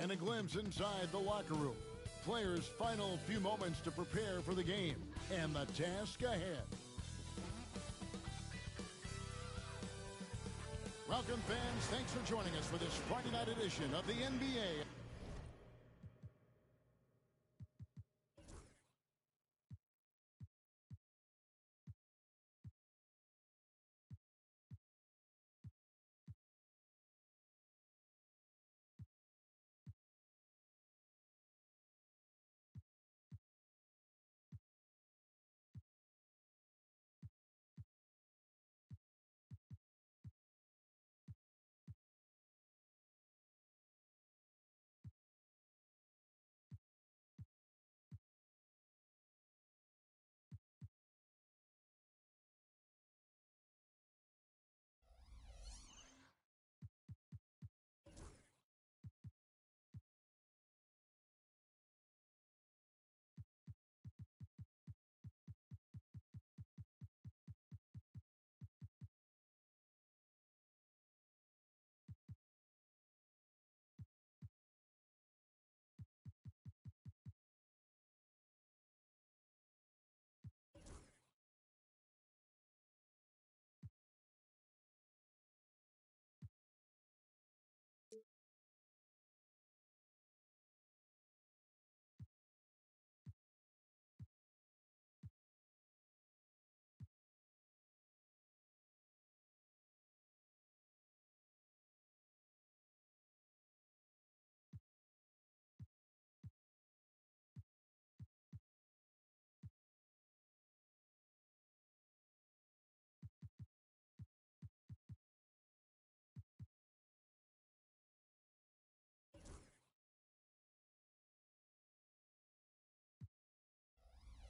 And a glimpse inside the locker room. Players' final few moments to prepare for the game and the task ahead. Welcome, fans. Thanks for joining us for this Friday night edition of the NBA.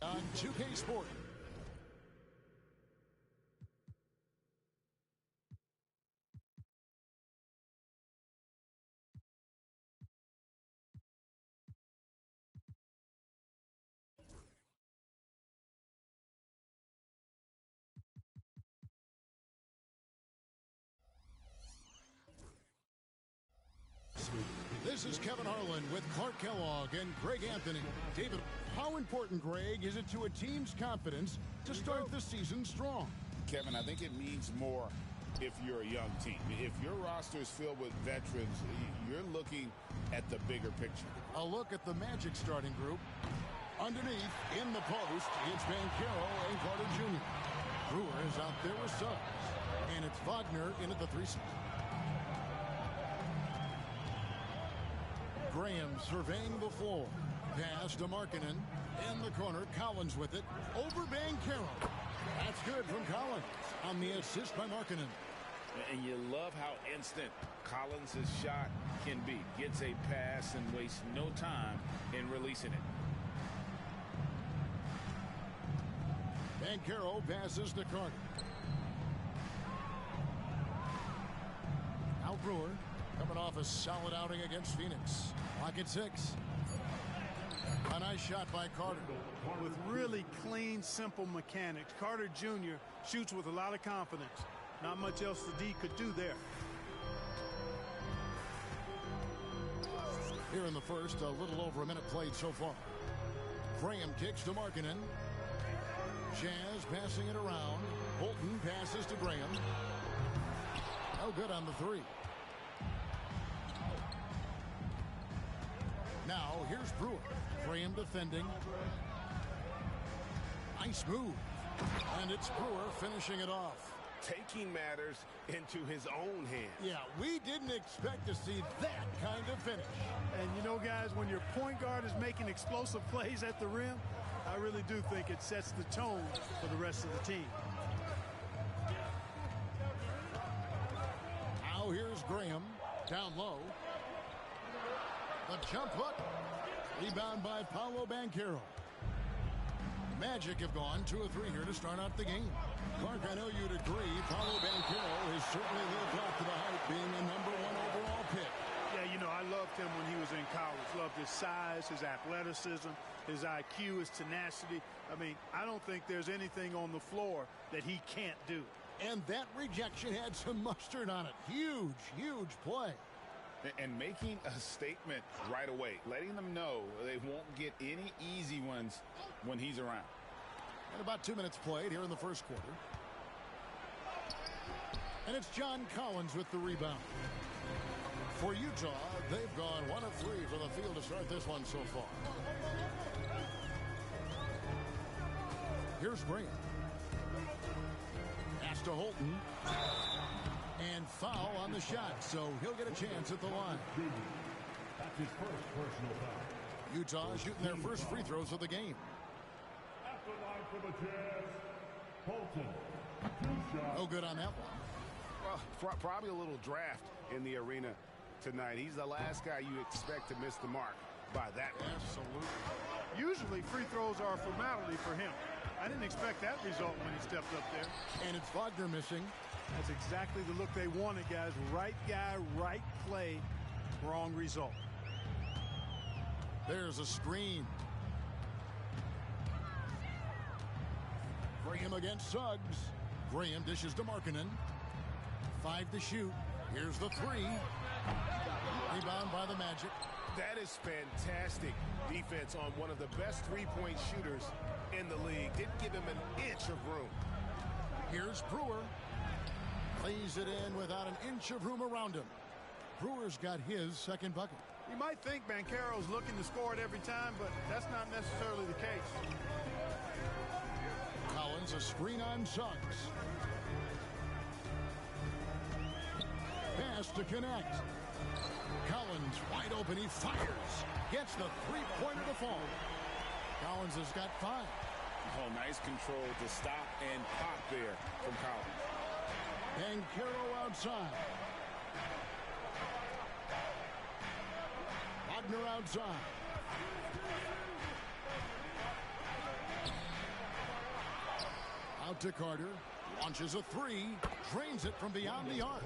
On 2K Sport. This is Kevin Harlan with Clark Kellogg and Greg Anthony. David, how important, Greg, is it to a team's confidence to start the season strong? Kevin, I think it means more if you're a young team. If your roster is filled with veterans, you're looking at the bigger picture. A look at the Magic starting group. Underneath, in the post, it's Banchero and Carter Jr. Brewer is out there with subs. And it's Wagner in at the 3 spot. Graham surveying the floor. Pass to Markkanen. In the corner, Collins with it. Over Banchero. That's good from Collins on the assist by Markkanen. And you love how instant Collins' shot can be. Gets a pass and wastes no time in releasing it. Banchero passes to Carter. Now Brewer coming off a solid outing against Phoenix. Lock at 6. A nice shot by Carter. With really clean, simple mechanics, Carter Jr. shoots with a lot of confidence. Not much else the D could do there. Here in the first, a little over a minute played so far. Graham kicks to Markkanen. Jazz passing it around. Bolton passes to Graham. No good on the 3. Now, here's Brewer. Graham defending. Nice move. And it's Brewer finishing it off. Taking matters into his own hands. Yeah, we didn't expect to see that kind of finish. And you know, guys, when your point guard is making explosive plays at the rim, I really do think it sets the tone for the rest of the team. Now here's Graham. Down low. The jump hook. Rebound by Paolo Banchero. Magic have gone 2 of 3 here to start out the game. Clark, I know you'd agree. Paolo Banchero has certainly lived up to the hype, being the #1 overall pick. Yeah, you know, I loved him when he was in college. Loved his size, his athleticism, his IQ, his tenacity. I mean, I don't think there's anything on the floor that he can't do. And that rejection had some mustard on it. Huge, huge play. And making a statement right away, letting them know they won't get any easy ones when he's around. And about 2 minutes played here in the first quarter. And it's John Collins with the rebound. For Utah, they've gone 1 of 3 from the field to start this one so far. Here's Graham. Pass to Holton. And foul on the shot, so he'll get a chance at the line. That's his first personal foul. Utah shooting their first free throws of the game. At the line for the Jazz, Holton. 2 shots. No good on that one. Well, probably a little draft in the arena tonight. He's the last guy you expect to miss the mark by that much. Absolutely. Usually free throws are a formality for him. I didn't expect that result when he stepped up there. And it's Wagner missing. That's exactly the look they wanted, guys. Right guy, right play, wrong result. There's a screen. Graham against Suggs. Graham dishes to Markkanen. 5 to shoot. Here's the 3. Rebound by the Magic. That is fantastic defense on one of the best three-point shooters in the league. Didn't give him an inch of room. Here's Brewer. Lays it in without an inch of room around him. Brewer's got his second bucket. You might think Banchero's looking to score it every time, but that's not necessarily the case. Collins, a screen on Suggs. Pass to connect. Collins wide open. He fires. Gets the three-pointer to fall. Collins has got 5. Oh, nice control to stop and pop there from Collins. Banchero outside. Wagner outside. Out to Carter. Launches a 3. Drains it from beyond the arc.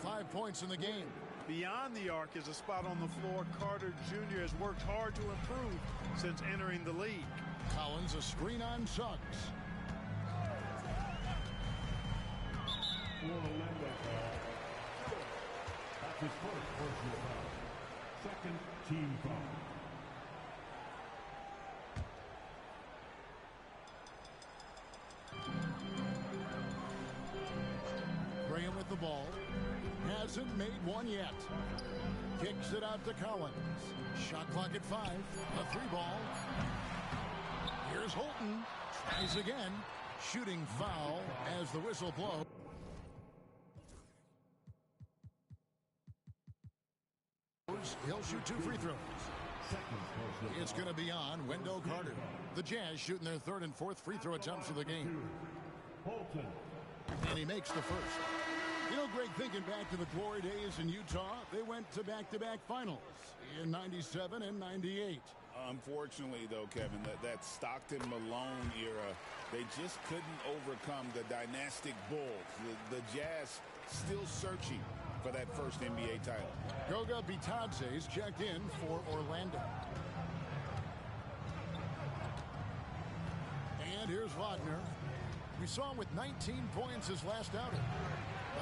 5 points in the game. Beyond the arc is a spot on the floor. Carter Jr. has worked hard to improve since entering the league. Collins, a screen on Suggs. That's his first personal foul. Second team foul. Graham with the ball. Hasn't made one yet. Kicks it out to Collins. Shot clock at 5. A 3 ball. Here's Holton. Tries again. Shooting foul as the whistle blows. He'll shoot 2 free throws. It's going to be on Wendell Carter. The Jazz shooting their 3rd and 4th free throw attempts of the game. Holton. And he makes the first. You know, Greg, thinking back to the glory days in Utah, they went to back-to-back finals in 97 and 98. Unfortunately, though, Kevin, that Stockton-Malone era, they just couldn't overcome the dynastic Bulls. The Jazz still searching for that first NBA title. Goga Bitadze's checked in for Orlando. And here's Wagner. We saw him with 19 points his last outing.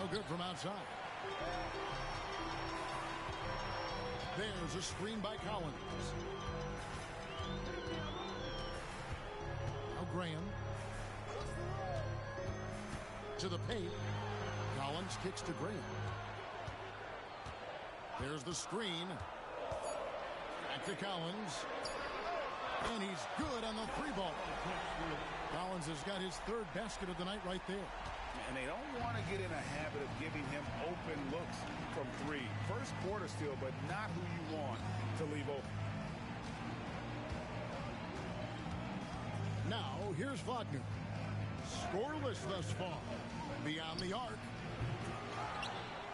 No good from outside. There's a screen by Collins. Now Graham. To the paint. Collins kicks to Graham. There's the screen. Back to Collins. And he's good on the 3 ball. Collins has got his 3rd basket of the night right there. And they don't want to get in a habit of giving him open looks from 3. First quarter still, but not who you want to leave open. Now, here's Wagner. Scoreless thus far. Beyond the arc.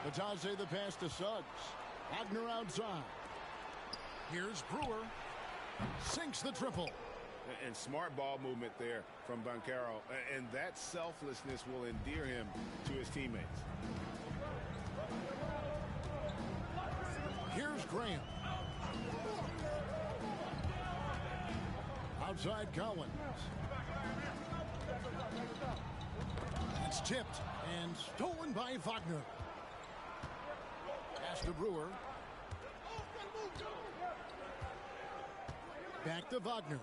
Bitadze the pass to Suggs. Wagner outside. Here's Brewer. Sinks the triple. And smart ball movement there from Banchero. And that selflessness will endear him to his teammates. Here's Graham. Outside Collins. It's tipped and stolen by Wagner. Pass Pass to Brewer. Back to Wagner.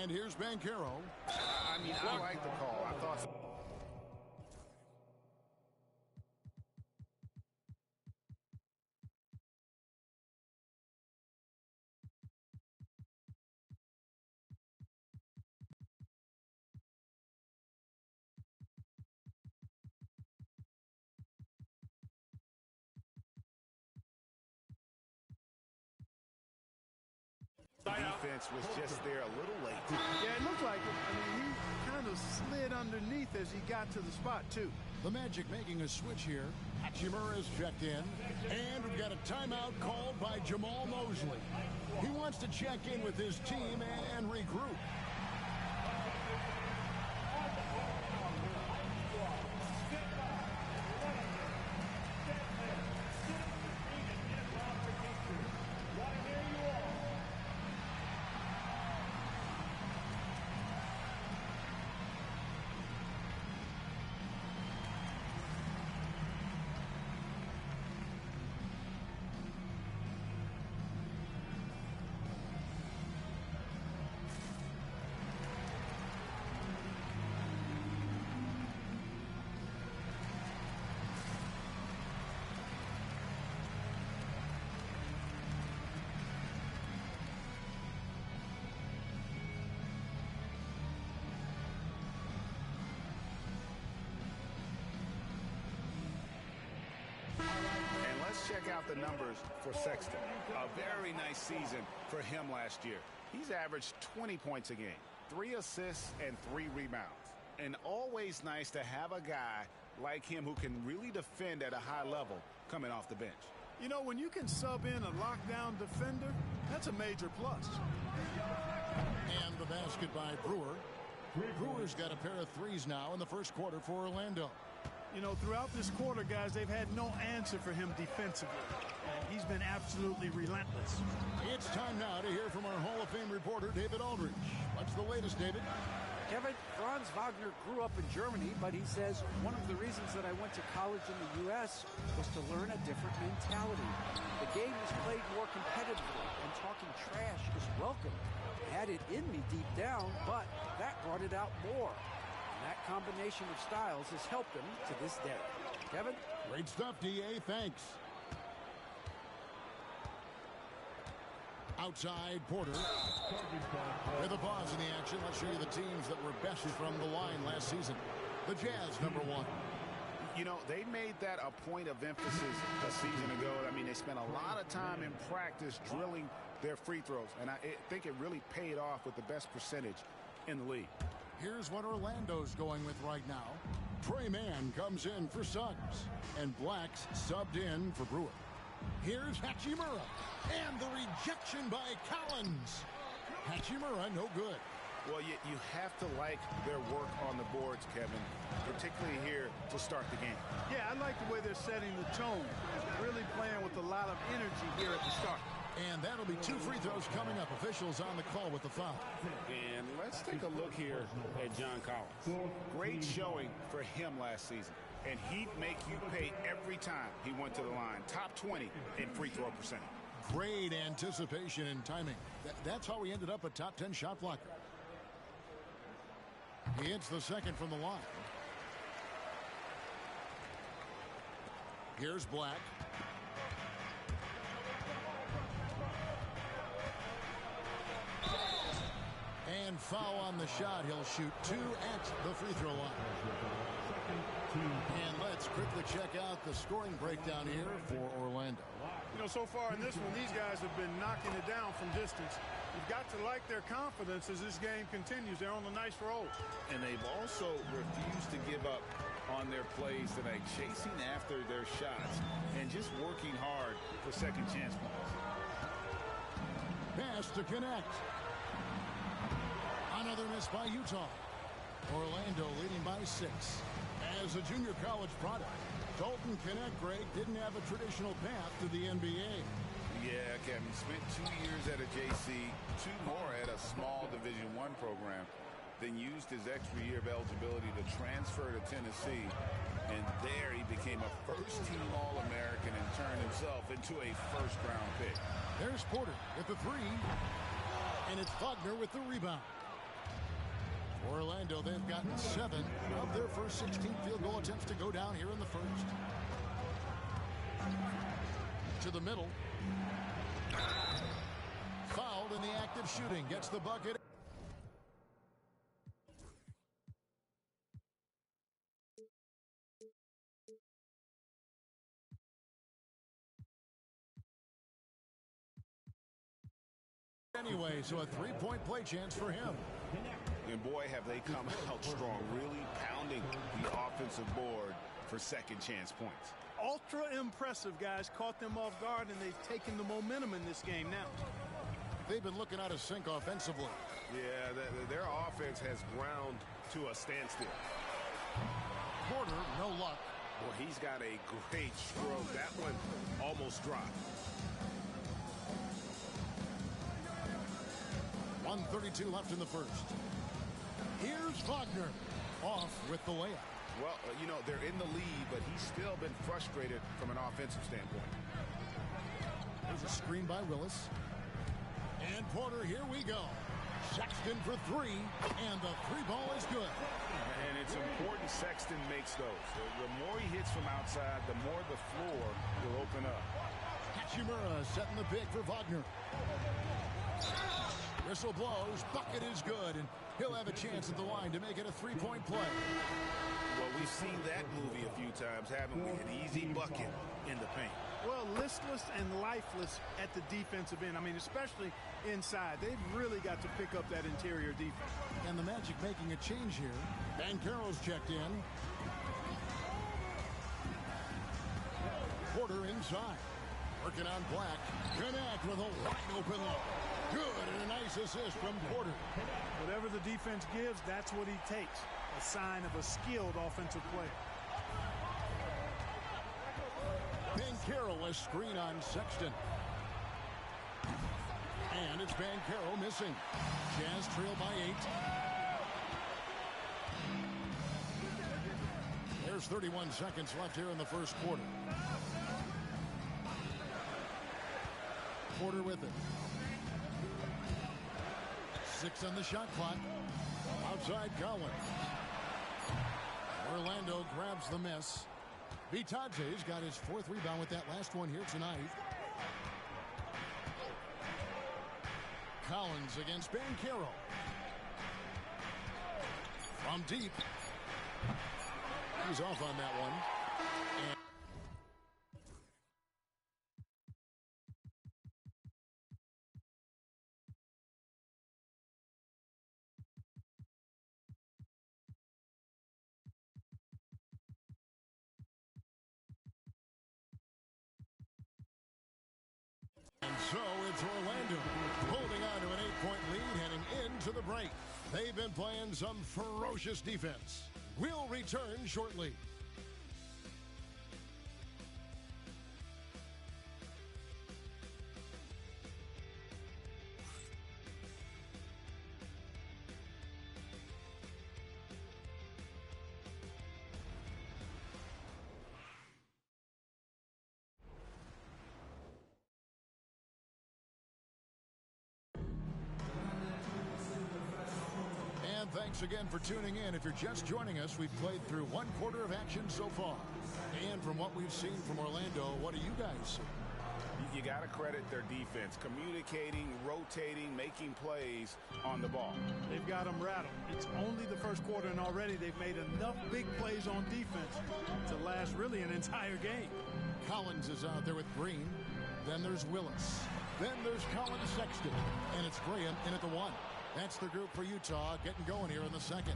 And here's Banchero. I mean, I like the call. I thought so. Defense was just there a little late. Yeah, it looked like it. I mean, he kind of slid underneath as he got to the spot, too. The Magic making a switch here. Hachimura is checked in. And we've got a timeout called by Jamal Mosley. He wants to check in with his team and regroup. Check out the numbers for Sexton. A very nice season for him last year. He's averaged 20 points a game, 3 assists and 3 rebounds. And always nice to have a guy like him who can really defend at a high level coming off the bench. You know, when you can sub in a lockdown defender, that's a major plus. And the basket by Brewer. Brewer's got a pair of threes now in the first quarter for Orlando. You know, throughout this quarter, guys, they've had no answer for him defensively. And he's been absolutely relentless. It's time now to hear from our Hall of Fame reporter, David Aldridge. What's the latest, David? Kevin, Franz Wagner grew up in Germany, but he says one of the reasons that I went to college in the U.S. was to learn a different mentality. The game is played more competitively, and talking trash is welcome. I had it in me deep down, but that brought it out more. That combination of styles has helped him to this day. Kevin? Great stuff, D.A. Thanks. Outside Porter. With a pause in the action, let's show you the teams that were best from the line last season. The Jazz, number 1. You know, they made that a point of emphasis a season ago. I mean, they spent a lot of time in practice drilling their free throws, and I think it really paid off with the best percentage in the league. Here's what Orlando's going with right now. Trey Mann comes in for Suggs, and Black's subbed in for Brewer. Here's Hachimura, and the rejection by Collins. Hachimura, no good. Well, you have to like their work on the boards, Kevin, particularly here to start the game. Yeah, I like the way they're setting the tone. Really playing with a lot of energy here at the start. And that'll be 2 free throws coming up. Officials on the call with the foul. And let's take a look here at John Collins. Great showing for him last season. And he'd make you pay every time he went to the line. Top 20 in free throw percentage. Great anticipation and timing. That's how he ended up a top 10 shot blocker. He hits the second from the line. Here's Black. And foul on the shot. He'll shoot 2 at the free throw line. And let's quickly check out the scoring breakdown here for Orlando. You know, so far in this one, these guys have been knocking it down from distance. You've got to like their confidence as this game continues. They're on a nice roll. And they've also refused to give up on their plays tonight, chasing after their shots and just working hard for second chance balls. Pass to connect. Another miss by Utah. Orlando leading by 6. As a junior college product, Dalton Knecht, Greg, didn't have a traditional path to the NBA. Yeah, Kevin, spent 2 years at a JC, 2 more at a small Division I program, then used his extra year of eligibility to transfer to Tennessee, and there he became a first-team All-American into a first-round pick. There's Porter with the three. And it's Wagner with the rebound. For Orlando, they've gotten 7 of their first 16 field goal attempts to go down here in the first. To the middle. Fouled in the act of shooting. Gets the bucket. Anyway, so a three-point play chance for him. And boy, have they come out strong, really pounding the offensive board for second chance points. Ultra impressive, guys. Caught them off guard, and they've taken the momentum in this game now. They've been looking out of sync offensively. Yeah, their offense has ground to a standstill. Porter, no luck. Boy, he's got a great stroke. That one almost dropped. 1:32 left in the first. Here's Wagner off with the layup. Well, you know, they're in the lead, but he's still been frustrated from an offensive standpoint. There's a screen by Willis. And Porter, here we go. Sexton for three, and the three ball is good. And it's important Sexton makes those. The more he hits from outside, the more the floor will open up. Hachimura setting the pick for Wagner. Whistle blows, bucket is good, and he'll have a chance at the line to make it a three-point play. Well, we've seen that movie a few times, haven't we? An easy bucket in the paint. Well, listless and lifeless at the defensive end. I mean, especially inside. They've really got to pick up that interior defense. And the Magic making a change here. Banchero's checked in. Porter inside. Working on Black. Connect with a wide open look. Good, and a nice assist from Porter. Whatever the defense gives, that's what he takes. A sign of a skilled offensive player. Banchero, a screen on Sexton. And it's Banchero missing. Jazz trail by 8. There's 31 seconds left here in the first quarter. Porter with it. 6 on the shot clock. Outside Collins. Orlando grabs the miss. Vitate's got his 4th rebound with that last one here tonight. Collins against Banchero. From deep. He's off on that one. And so it's Orlando holding on to an 8-point lead heading into the break. They've been playing some ferocious defense. We'll return shortly. Thanks again for tuning in. If you're just joining us, we've played through 1 quarter of action so far. And from what we've seen from Orlando, what do you guys see? You got to credit their defense. Communicating, rotating, making plays on the ball. They've got them rattled. It's only the first quarter, and already they've made enough big plays on defense to last really an entire game. Collins is out there with Green. Then there's Willis. Then there's Collins Sexton. And it's Graham in at the 1. That's the group for Utah getting going here in the second.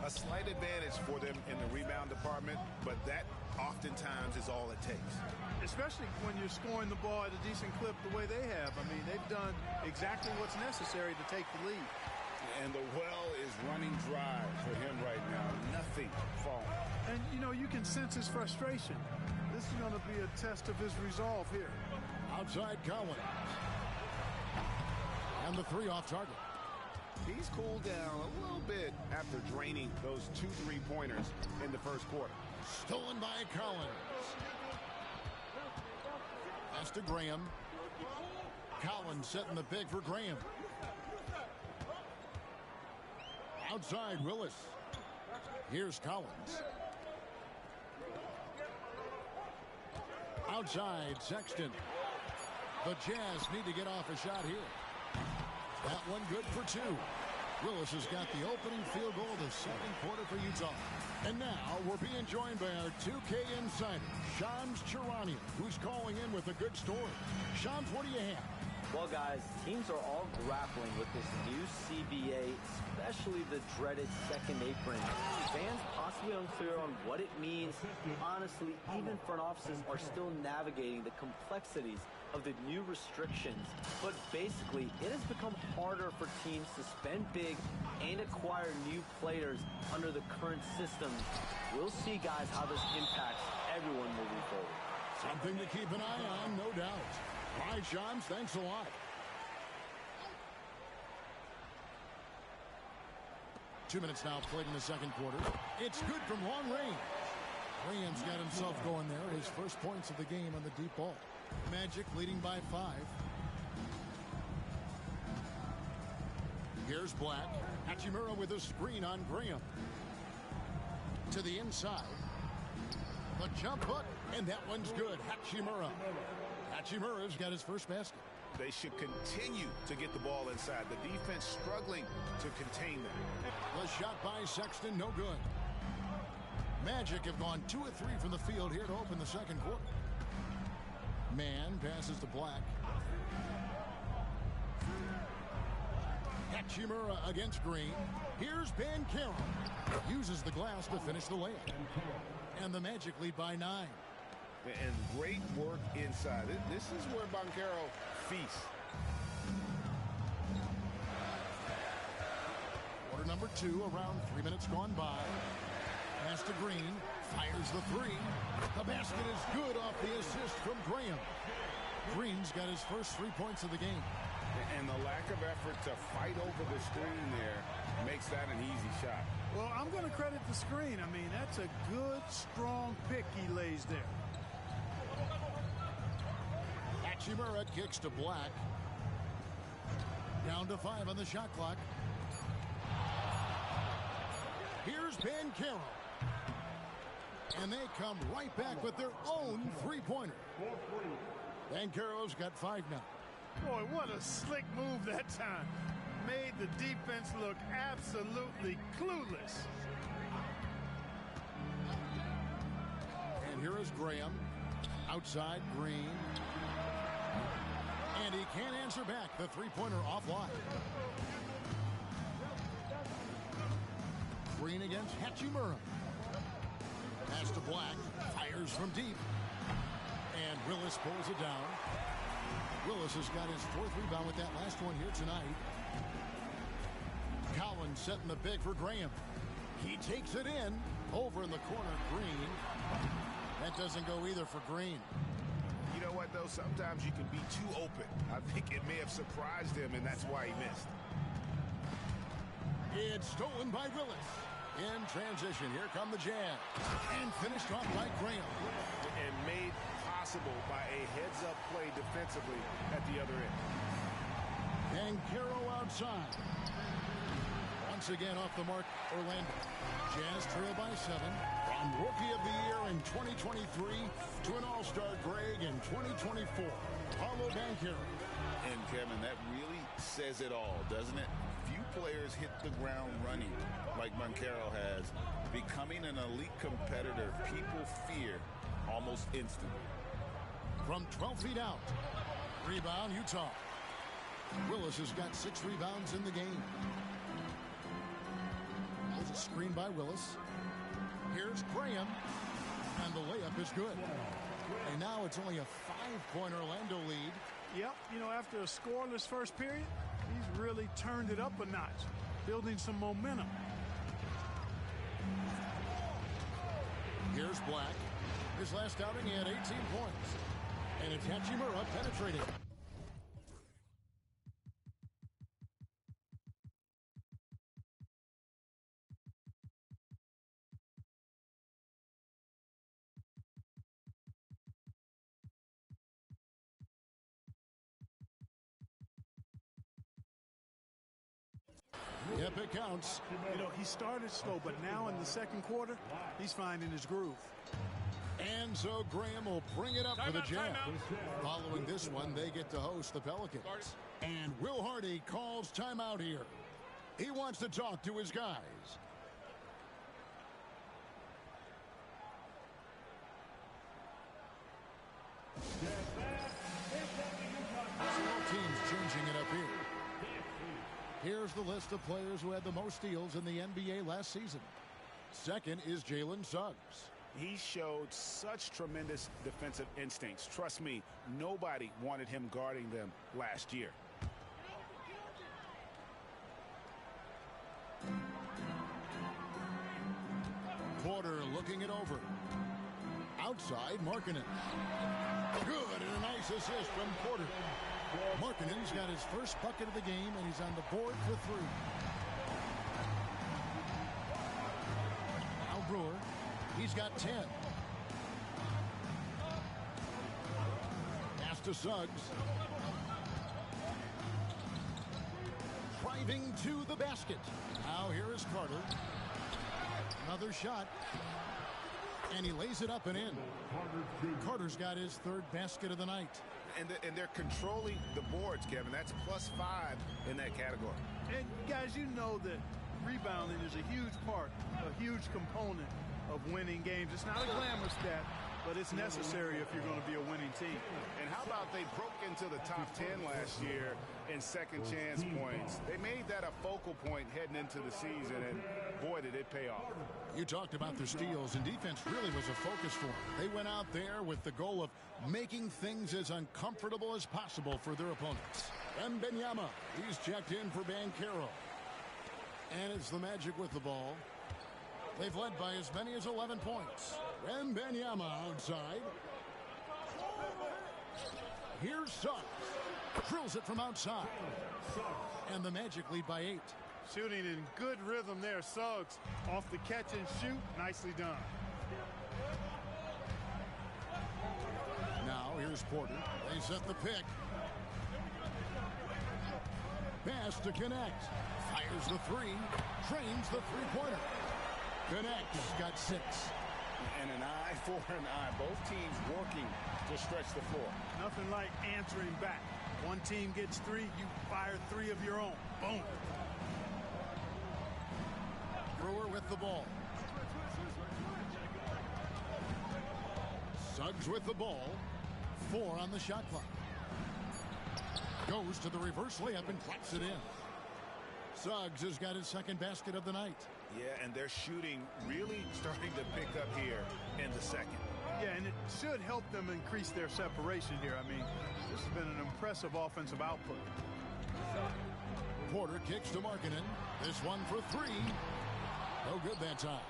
A slight advantage for them in the rebound department, but that oftentimes is all it takes. Especially when you're scoring the ball at a decent clip the way they have. I mean, they've done exactly what's necessary to take the lead. And the well is running dry for him right now. Nothing falling. And, you know, you can sense his frustration. This is going to be a test of his resolve here. Outside Collins. And the 3 off target. He's cooled down a little bit after draining those 2 3-pointers in the first quarter. Stolen by Collins. Pass to Graham. Collins setting the pick for Graham. Outside Willis. Here's Collins. Outside Sexton. The Jazz need to get off a shot here. That one good for two. Willis has got the opening field goal of the second quarter for Utah. And now we're being joined by our 2K insider, Shams Charania, who's calling in with a good story. Shams, what do you have? Well, guys, teams are all grappling with this new CBA, especially the dreaded second apron. Fans possibly unclear on what it means. Honestly, even front offices are still navigating the complexities of the new restrictions. But basically, it has become harder for teams to spend big and acquire new players under the current system. We'll see, guys, how this impacts everyone moving forward. Something to keep an eye on, no doubt. All right, Shams, thanks a lot. 2 minutes now played in the second quarter. It's good from long range. Graham's got himself going there. His first points of the game on the deep ball. Magic leading by 5. Here's Black. Hachimura with a screen on Graham. To the inside. The jump hook, and that one's good. Hachimura. Hachimura's got his first basket. They should continue to get the ball inside. The defense struggling to contain them. The shot by Sexton, no good. Magic have gone 2 of 3 from the field here to open the second quarter. Man passes to Black. Hachimura against Green. Here's Banchero. Uses the glass to finish the layup. And the Magic lead by 9. And great work inside. This is where Banchero feasts. Quarter number 2, around 3 minutes gone by. Pass to Green. Fires the 3. The basket is good off the assist from Graham. Green's got his first 3 points of the game. And the lack of effort to fight over the screen there makes that an easy shot. Well, I'm going to credit the screen. I mean, that's a good, strong pick he lays there. Hachimura kicks to Black. Down to 5 on the shot clock. Here's Banchero. And they come right back with their own three-pointer. Banchero's got 5 now. Boy, what a slick move that time. Made the defense look absolutely clueless. And here is Graham. Outside, Green. And he can't answer back. The three-pointer offline. Green against Hachimura. Pass to Black. Fires from deep. And Willis pulls it down. Willis has got his 4th rebound with that last one here tonight. Collins setting the pick for Graham. He takes it in. Over in the corner, Green. That doesn't go either for Green. You know what, though? Sometimes you can be too open. I think it may have surprised him, and that's why he missed. It's stolen by Willis. In transition, here come the Jazz. And finished off by Graham. And made possible by a heads-up play defensively at the other end. Banchero outside. Once again off the mark, Orlando. Jazz trail by 7. From Rookie of the Year in 2023 to an All-Star Greg in 2024. Paolo Banchero. And Kevin, that really says it all, doesn't it? Few players hit the ground running like Banchero has. Becoming an elite competitor, people fear almost instantly. From 12 feet out. Rebound, Utah. Willis has got 6 rebounds in the game. There's a screen by Willis. Here's Graham. And the layup is good. And now it's only a 5-point Orlando lead. Yep, you know, after a scoreless first period, he's really turned it up a notch, building some momentum. Here's Black. His last outing, he had 18 points. And it's Hachimura penetrating. If it counts. You know, he started slow, but now in the second quarter, he's finding his groove. And so Graham will bring it up for the Jazz. Following this one, they get to host the Pelicans. And Will Hardy calls timeout here. He wants to talk to his guys. Small teams changing it up here. Here's the list of players who had the most steals in the NBA last season. Second is Jalen Suggs. He showed such tremendous defensive instincts. Trust me, nobody wanted him guarding them last year. Porter looking it over. Outside, Markkanen. Good, and a nice assist from Porter. Markkanen's got his first bucket of the game, and he's on the board for 3. Al Brewer, he's got 10. Pass to Suggs. Driving to the basket. Now here is Carter. Another shot. And he lays it up and in. Carter's got his 3rd basket of the night. And they're controlling the boards, Kevin. That's +5 in that category. And guys, you know that rebounding is a huge part, a huge component of winning games. It's not a glamour stat, but it's necessary if you're going to be a winning team. And how about they broke into the top 10 last year in second chance points? They made that a focal point heading into the season, and boy, did it pay off. You talked about their steals, and defense really was a focus for them. They went out there with the goal of making things as uncomfortable as possible for their opponents. Wembanyama, he's checked in for Banchero. And it's the Magic with the ball. They've led by as many as 11 points. Wembanyama outside. Here's Suggs. Drills it from outside. And the Magic lead by 8. Shooting in good rhythm there. Suggs off the catch and shoot. Nicely done. Now here's Porter. They set the pick. Pass to Connect. Fires the 3. Trains the 3-pointer. Connect's got 6. And an eye for an eye. Both teams working to stretch the floor. Nothing like answering back. One team gets 3, you fire 3 of your own. Boom. Brewer with the ball. Suggs with the ball. 4 on the shot clock. Goes to the reverse layup and claps it in. Suggs has got his 2nd basket of the night. Yeah, and they're shooting really starting to pick up here in the second. Yeah, and it should help them increase their separation here. I mean, this has been an impressive offensive output. Porter kicks to Markkanen. This one for 3. No good that time.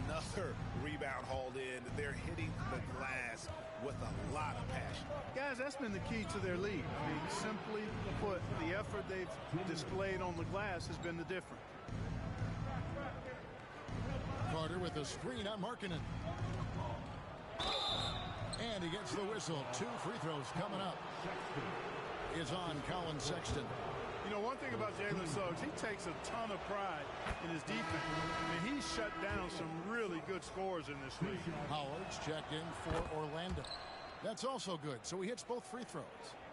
Another rebound hauled in. They're hitting the glass with a lot of passion. Guys, that's been the key to their lead. I mean, simply put, the effort they've displayed on the glass has been the difference. Carter with a screen on Markkanen. And he gets the whistle. 2 free throws coming up. Is on Colin Sexton. You know, one thing about Jalen Suggs, he takes a ton of pride in his defense. I mean, he's shut down some really good scores in this league. Howard's checked in for Orlando. That's also good. So he hits both free throws.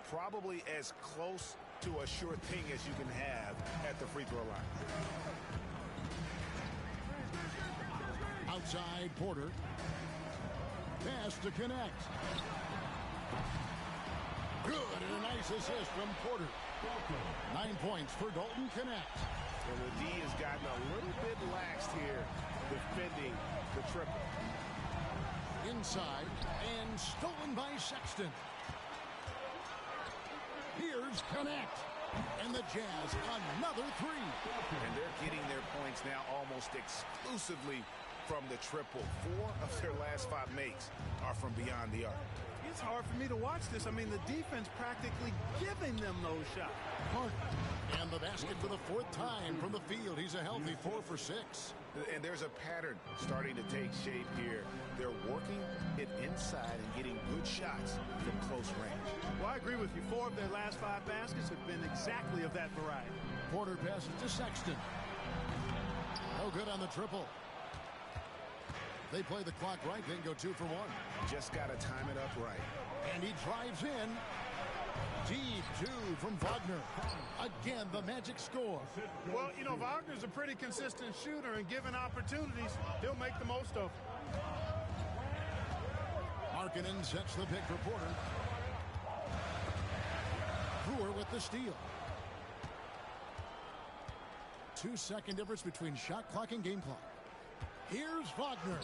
Probably as close to a sure thing as you can have at the free throw line. Outside Porter. Pass to Connect. Good, and a nice assist from Porter. 9 points for Dalton Connect. And the D has gotten a little bit laxed here defending the triple. Inside and stolen by Sexton. Here's Connect. And the Jazz another 3. And they're getting their points now almost exclusively from the triple. 4 of their last 5 makes are from beyond the arc. It's hard for me to watch this. I mean, the defense practically giving them those shots. And the basket for the 4th time from the field. He's a healthy 4 for 6. And there's a pattern starting to take shape here. They're working it inside and getting good shots from close range. Well, I agree with you. 4 of their last 5 baskets have been exactly of that variety. Porter passes to Sexton. No good on the triple. They play the clock right, then go 2 for 1. Just got to time it up right. And he drives in. Deep 2 from Wagner. Again, the Magic score. Well, you know, Wagner's a pretty consistent shooter, and given opportunities, he'll make the most of them. Markkanen sets the pick for Porter. Brewer with the steal. 2-second difference between shot clock and game clock. Here's Wagner.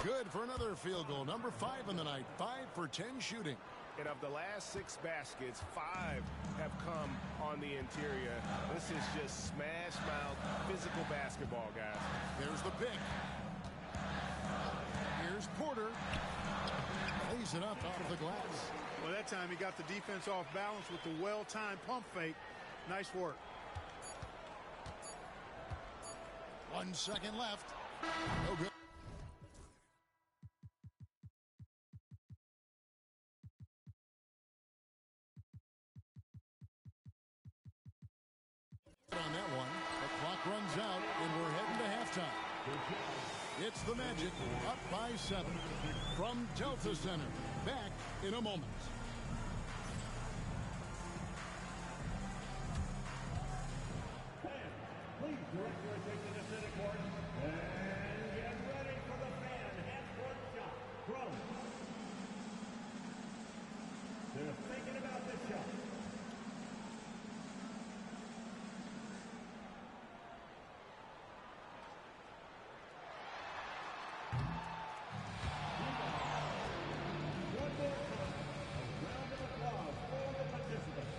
Good for another field goal. Number 5 in the night. 5 for 10 shooting. And of the last 6 baskets, 5 have come on the interior. This is just smash-mouth physical basketball, guys. There's the pick. Here's Porter. Lays it up out of the glass. Well, that time he got the defense off balance with the well-timed pump fake. Nice work. 1 second left. No good. On that one, the clock runs out, and we're heading to halftime. It's the Magic up by 7 from Delta Center. Back in a moment. Please direct your attention to center court and get ready for the fan half-court shot from. They're thinking about this shot. One more time, a round of applause for the participants.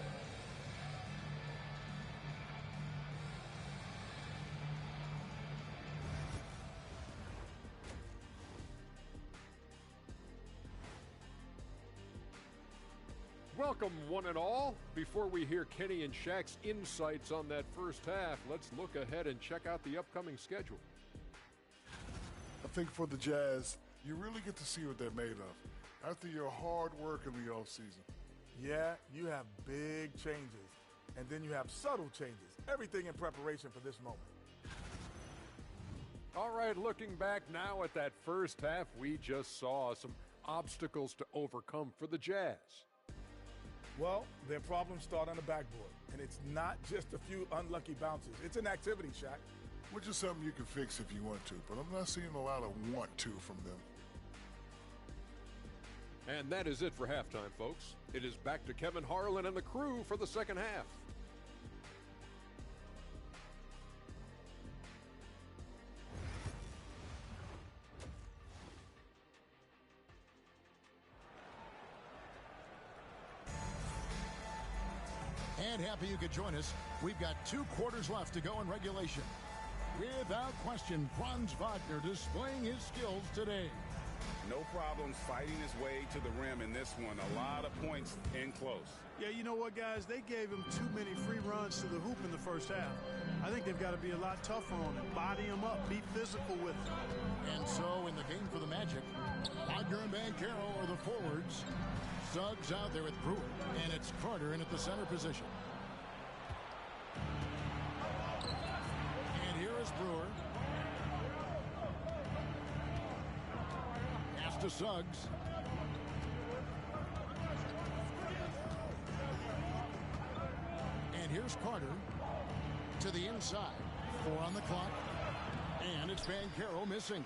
Welcome, one and all. Before we hear Kenny and Shaq's insights on that first half, let's look ahead and check out the upcoming schedule. I think for the Jazz, you really get to see what they're made of after your hard work in the offseason. Yeah, you have big changes, and then you have subtle changes. Everything in preparation for this moment. All right, looking back now at that first half, we just saw some obstacles to overcome for the Jazz. Well, their problems start on the backboard, and it's not just a few unlucky bounces. It's an activity, Shaq. Which is something you can fix if you want to, but I'm not seeing a lot of want to from them. And that is it for halftime, folks. It is back to Kevin Harlan and the crew for the second half. And happy you could join us. We've got 2 quarters left to go in regulation. Without question, Franz Wagner displaying his skills today. No problems fighting his way to the rim in this one. A lot of points in close. Yeah, you know what, guys? They gave him too many free runs to the hoop in the first half. I think they've got to be a lot tougher on him. Body him up. Be physical with him. And so in the game for the Magic, Wagner and Banchero are the forwards. Suggs out there with Brewer. And it's Carter in at the center position. And here is Brewer. Pass to Suggs. And here's Carter to the inside. 4 on the clock. And it's Banchero missing.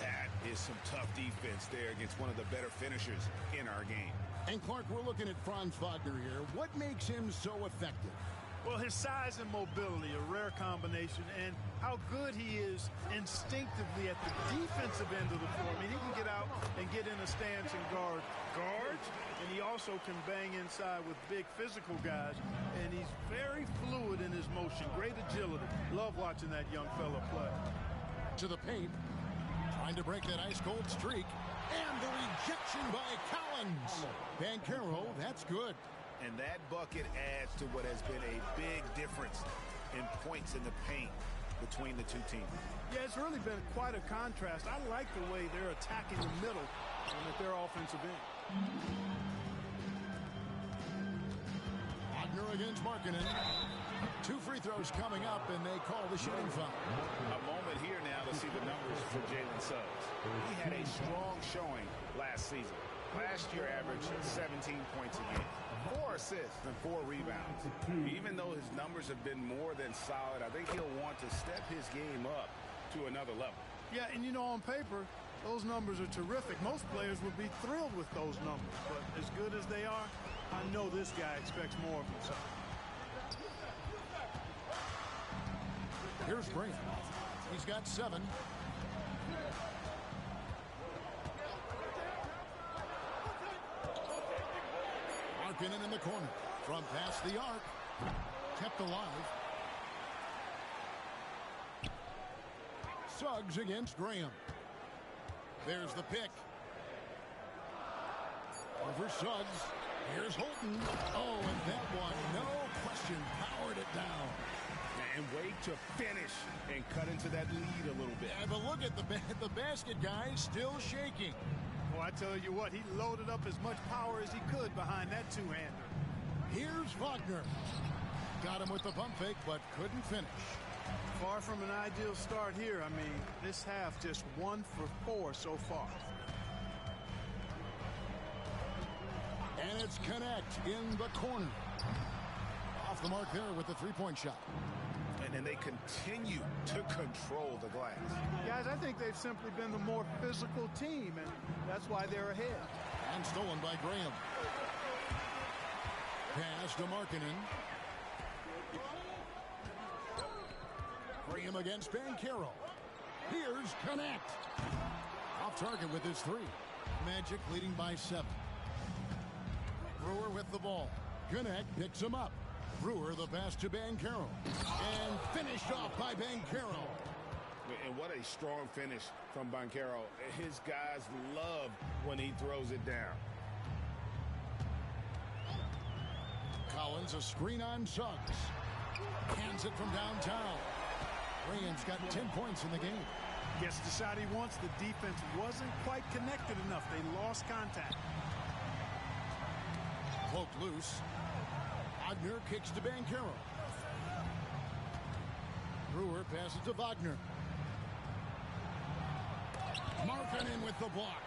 That is some tough defense there against one of the better finishers in our game. And Clark, we're looking at Franz Wagner here. What makes him so effective? Well, his size and mobility, a rare combination, and how good he is instinctively at the defensive end of the floor. I mean, he can get out and get in a stance and guard guards, and he also can bang inside with big physical guys, and he's very fluid in his motion, great agility. Love watching that young fella play. To the paint, trying to break that ice-cold streak, and the rejection by Collins. Banchero, that's good. And that bucket adds to what has been a big difference in points in the paint between the two teams. Yeah, it's really been quite a contrast. I like the way they're attacking the middle and at their offensive end. Wagner against Markkanen. 2 free throws coming up, and they call the shooting foul. A moment here now to see the numbers for Jalen Suggs. He had a strong showing last season. Last year averaged 17 points a game, 4 assists and 4 rebounds. Even though his numbers have been more than solid, I think he'll want to step his game up to another level. Yeah, and you know, on paper, those numbers are terrific. Most players would be thrilled with those numbers, but as good as they are, I know this guy expects more of himself. Here's Green. He's got 7. Markkanen in the corner. From past the arc. Kept alive. Suggs against Graham. There's the pick. Over Suggs. Here's Holton. Oh, and that one, no question, powered it down. And wait to finish and cut into that lead a little bit. Yeah, but look at the basket guy still shaking. Well, I tell you what, he loaded up as much power as he could behind that two-hander. Here's Wagner. Got him with the pump fake, but couldn't finish. Far from an ideal start here. I mean, this half just 1 for 4 so far. And it's Connect in the corner. Off the mark there with the three-point shot. And then they continue to control the glass. Guys, I think they've simply been the more physical team, and that's why they're ahead. And stolen by Graham. Pass to Markkanen. Graham against Banchero. Here's Connect. Off target with his 3. Magic leading by 7. Brewer with the ball. Connect picks him up. Brewer the pass to Banchero. And finished off by Banchero. And what a strong finish from Banchero. His guys love when he throws it down. Collins a screen on Suggs. Hands it from downtown. Graham's got 10 points in the game. Gets the shot he wants. The defense wasn't quite connected enough. They lost contact. Poked loose. Wagner kicks to Banchero. Brewer passes to Wagner. Markkanen with the block.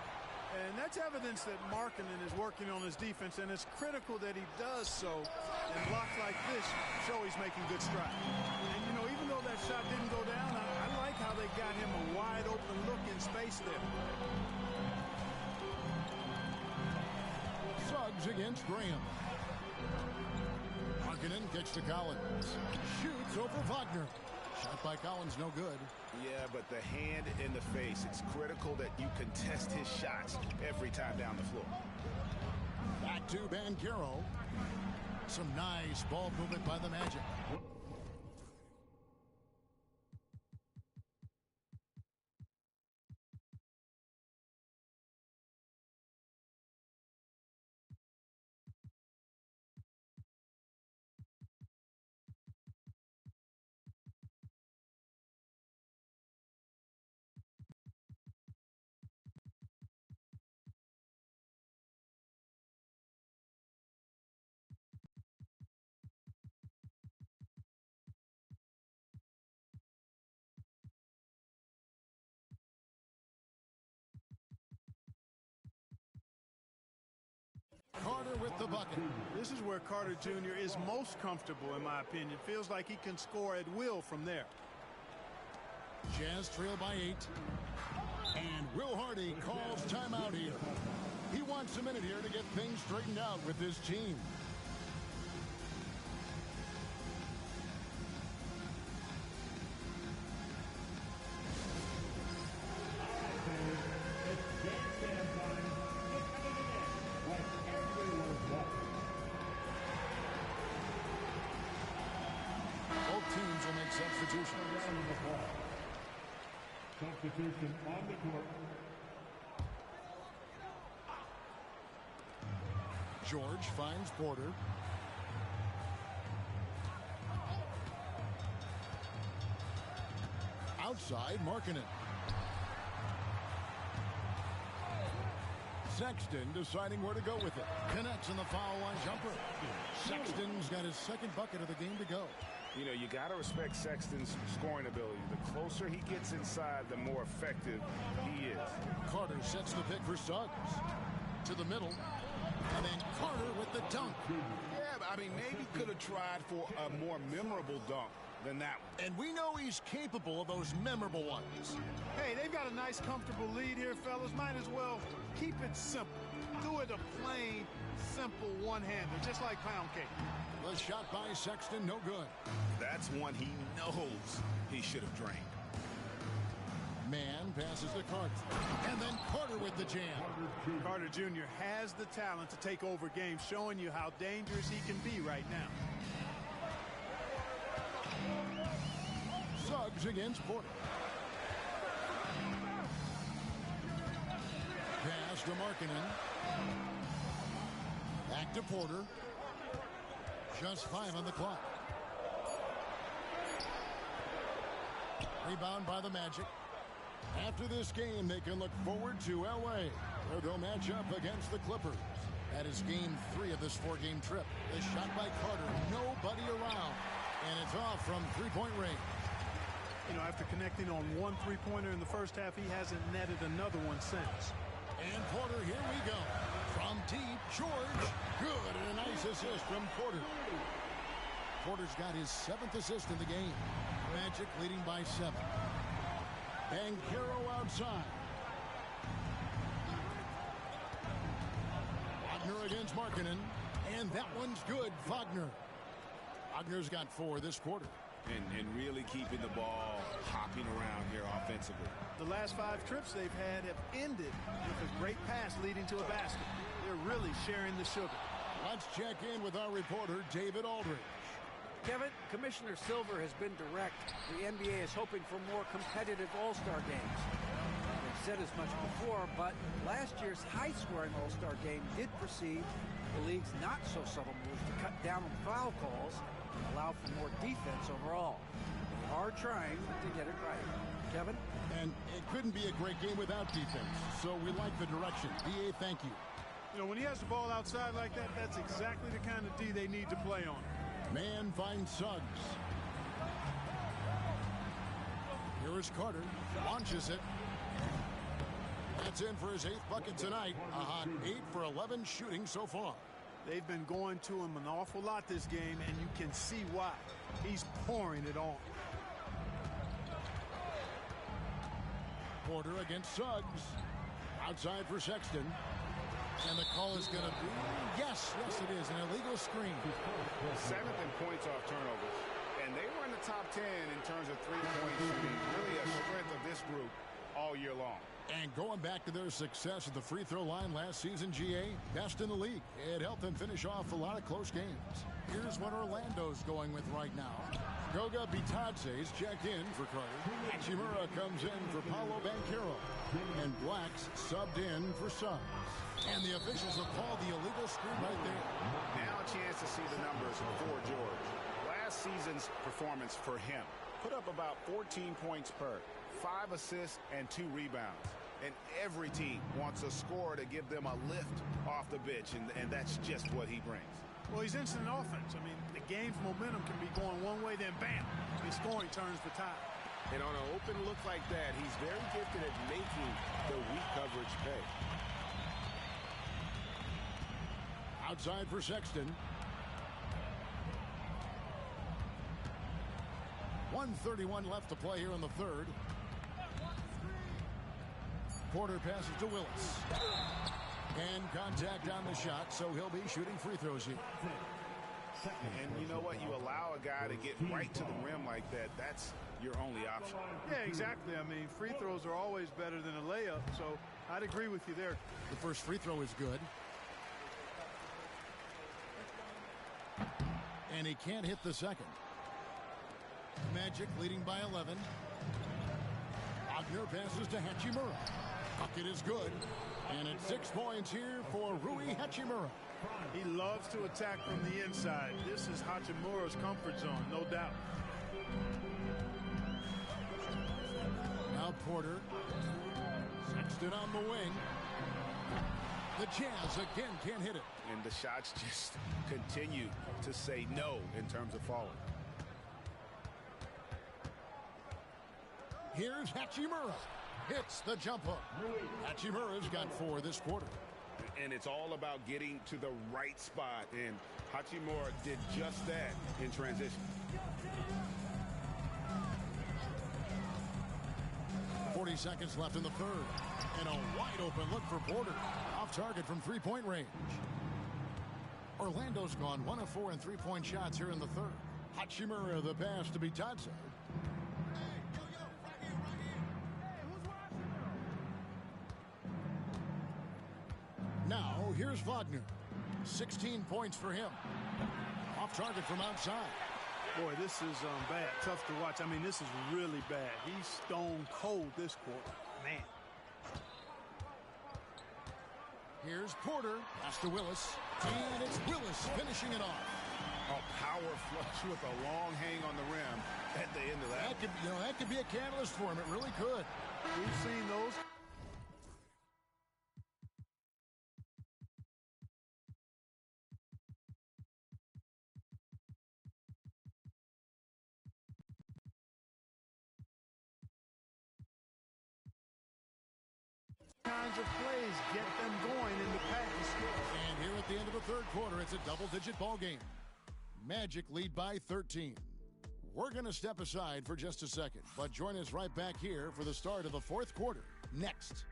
And that's evidence that Markkanen is working on his defense, and it's critical that he does so. And blocks like this show he's making good strides. And, you know, even though that shot didn't go down, I like how they got him a wide-open look in space there. Suggs against Graham. Markkanen kicks to Collins. Shoots over Wagner. Shot by Collins, no good. Yeah, but the hand in the face, it's critical that you contest his shots every time down the floor. Back to Banchero. Some nice ball movement by the Magic. Carter with the bucket. This is where Carter Jr. is most comfortable, in my opinion. Feels like he can score at will from there. Jazz trail by 8. And Will Hardy calls timeout here. He wants a minute here to get things straightened out with his team. Substitution on the court. George finds Porter. Outside, Markkanen. Sexton deciding where to go with it. Connects in the foul line jumper. Sexton's got his second bucket of the game to go. You know, you got to respect Sexton's scoring ability. The closer he gets inside, the more effective he is. Carter sets the pick for Suggs. To the middle. And then Carter with the dunk. Yeah, I mean, maybe could have tried for a more memorable dunk than that one. And we know he's capable of those memorable ones. Hey, they've got a nice, comfortable lead here, fellas. Might as well keep it simple. Do it a plain, simple one-hander, just like pound cake. The shot by Sexton, no good. That's one he knows he should have drained. Man passes to Carter. And then Carter with the jam. Carter Jr. has the talent to take over games, showing you how dangerous he can be right now. Suggs against Porter. Pass to Markkanen. Back to Porter. Just 5 on the clock. Rebound by the Magic. After this game, they can look forward to L.A., where they'll match up against the Clippers. That is game 3 of this 4-game trip. The shot by Carter, nobody around, and it's off from three-point range. You know, after connecting on one three-pointer in the first half, he hasn't netted another one since. And Porter, here we go. From deep, George, good, and a nice assist from Porter. Porter's got his 7th assist in the game. Magic leading by 7. Banchero outside. Wagner against Markkanen. And that one's good, Wagner. Wagner's got 4 this quarter. And really keeping the ball hopping around here offensively. The last 5 trips they've had have ended with a great pass leading to a basket. They're really sharing the sugar. Let's check in with our reporter, David Aldridge. Kevin, Commissioner Silver has been direct. The NBA is hoping for more competitive All-Star games. They've said as much before, but last year's high-scoring All-Star game did precede the league's not-so-subtle move to cut down on foul calls and allow for more defense overall. They are trying to get it right. Kevin? And it couldn't be a great game without defense, so we like the direction. DA, thank you. You know, when he has the ball outside like that, that's exactly the kind of D they need to play on. Man finds Suggs. Here is Carter. Launches it. That's in for his 8th bucket tonight. A hot 8 for 11 shooting so far. They've been going to him an awful lot this game, and you can see why. He's pouring it on. Porter against Suggs. Outside for Sexton. And the call is going to be, yes, it is, an illegal screen. 7th in points off turnovers. And they were in the top 10 in terms of three-point shooting. Really a strength of this group all year long. And going back to their success at the free throw line last season, GA, best in the league. It helped them finish off a lot of close games. Here's what Orlando's going with right now. Goga Bitadze is checked in for Carter. Hachimura comes in for Paolo Banchero. And Black's subbed in for Suggs. And the officials have called the illegal screen right there. Now a chance to see the numbers for George. Last season's performance for him. Put up about 14 points per, 5 assists and 2 rebounds. And every team wants a scorer to give them a lift off the bench, and that's just what he brings. Well, he's instant offense. I mean, the game's momentum can be going one way, then bam, his scoring turns the tide. And on an open look like that, he's very gifted at making the weak coverage pay. Outside for Sexton. 1:31 left to play here in the third. Porter passes to Willis. And contact on the shot, so he'll be shooting free throws here. And you know what? You allow a guy to get right to the rim like that. That's your only option. Yeah, exactly. I mean, free throws are always better than a layup, so I'd agree with you there. The first free throw is good. And he can't hit the second. Magic leading by 11. Wagner passes to Hachimura. Bucket is good. And it's 6 points here for Rui Hachimura. He loves to attack from the inside. This is Hachimura's comfort zone, no doubt. Now Porter. Sexton on the wing. The Jazz again can't hit it. And the shots just continue to say no in terms of falling. Here's Hachimura. Hits the jump hook. Hachimura's got 4 this quarter. And it's all about getting to the right spot. And Hachimura did just that in transition. 40 seconds left in the third. And a wide open look for Porter. Off target from three-point range. Orlando's gone 1 of 4 in three-point shots here in the third. Hachimura the pass to Bitadze. Now here's Wagner. 16 points for him. Off target from outside. Boy, this is bad. Tough to watch. I mean, this is really bad. He's stone cold this quarter. Man. Here's Porter. Pass to Willis. And it's Willis finishing it off. A power flush with a long hang on the rim at the end of that. That could be a catalyst for him. It really could. We've seen those. Kinds of plays get them going in the package. And here at the end of the third quarter, it's a double-digit ball game. Magic lead by 13. We're going to step aside for just a second, but join us right back here for the start of the fourth quarter next.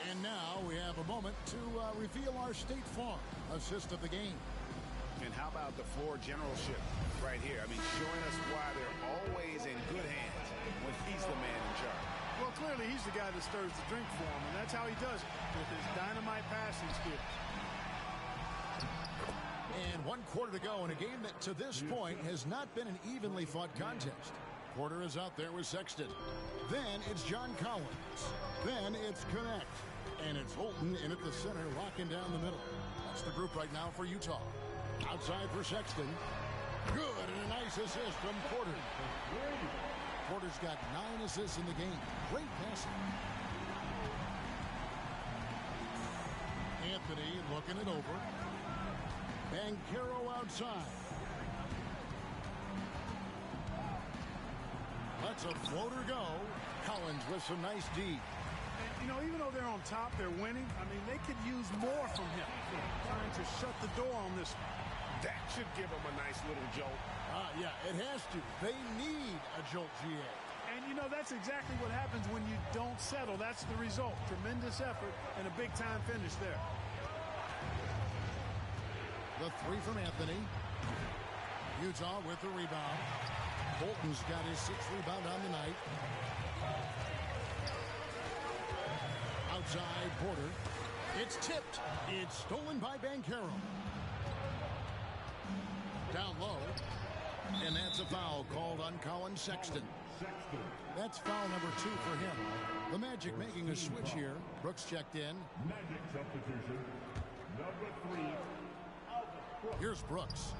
And now we have a moment to reveal our State Farm assist of the game. And how about the floor generalship right here? I mean, showing us why they're always in good hands when he's the man in charge. Well, clearly he's the guy that stirs the drink for him, and that's how he does it, with his dynamite passing skills. And 1 quarter to go in a game that to this point has not been an evenly fought contest. Porter is out there with Sexton. Then it's John Collins. Then it's Connect. And it's Holton in at the center, locking down the middle. That's the group right now for Utah. Outside for Sexton. Good, and a nice assist from Porter. Porter's got 9 assists in the game. Great passing. Anthony looking it over. Banchero outside. Lets a floater go. Collins with some nice D. And, you know, even though they're on top, they're winning. I mean, they could use more from him. Trying to shut the door on this one. That should give them a nice little jolt. Yeah, it has to. They need a jolt, GA. And, you know, that's exactly what happens when you don't settle. That's the result. Tremendous effort and a big-time finish there. The 3 from Anthony. Utah with the rebound. Bolton's got his 6th rebound on the night. Outside Porter. It's tipped. It's stolen by Banchero. Down low. And that's a foul called on Colin Sexton. That's foul number 2 for him. The Magic making a switch here. Brooks checked in. Magic substitution. Number 3. Here's Brooks.